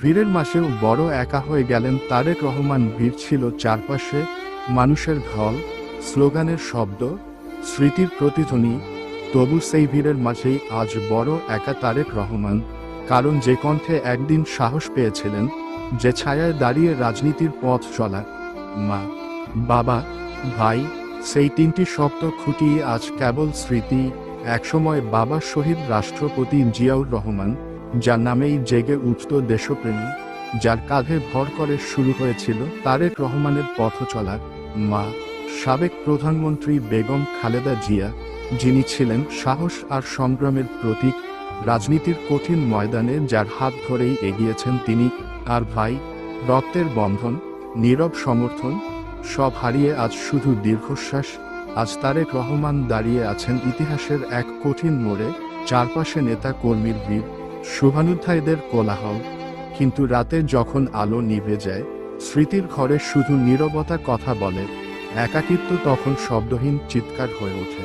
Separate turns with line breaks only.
ভিড়ের মাঝেও বড় একা হয়ে গেলেন তারেক রহমান। ভিড় ছিল চারপাশে, মানুষের ঢল, স্লোগানের শব্দ, স্মৃতির প্রতিধ্বনি। তবু সেই ভিড়ের মাঝেই আজ বড় একা তারেক রহমান। কারণ যে কণ্ঠে একদিন সাহস পেয়েছিলেন, যে ছায়ায় দাঁড়িয়ে রাজনীতির পথ চলা, মা, বাবা, ভাই, সেই তিনটি শব্দ খুঁটিয়ে আজ কেবল স্মৃতি। একসময় বাবা শহীদ রাষ্ট্রপতি জিয়াউর রহমান, যার নামেই জেগে উঠত দেশপ্রেমী, যার কাঁধে ভর করে শুরু হয়েছিল তারেক রহমানের পথ চলা। মা, সাবেক প্রধানমন্ত্রী বেগম খালেদা জিয়া, যিনি ছিলেন সাহস আর সংগ্রামের প্রতীক। রাজনীতির কঠিন ময়দানে যার হাত ধরেই এগিয়েছেন তিনি। আর ভাই, রক্তের বন্ধন, নীরব সমর্থন, সব হারিয়ে আজ শুধু দীর্ঘশ্বাস। আজ তারেক রহমান দাঁড়িয়ে আছেন ইতিহাসের এক কঠিন মোড়ে, চারপাশে নেতা কর্মীর ভিড়, শুভানুধ্যায়ীদের কোলাহল। কিন্তু রাতে যখন আলো নিভে যায়, স্মৃতির ঘরে শুধু নীরবতা কথা বলে। একাকিত্ব তখন শব্দহীন চিৎকার হয়ে ওঠে।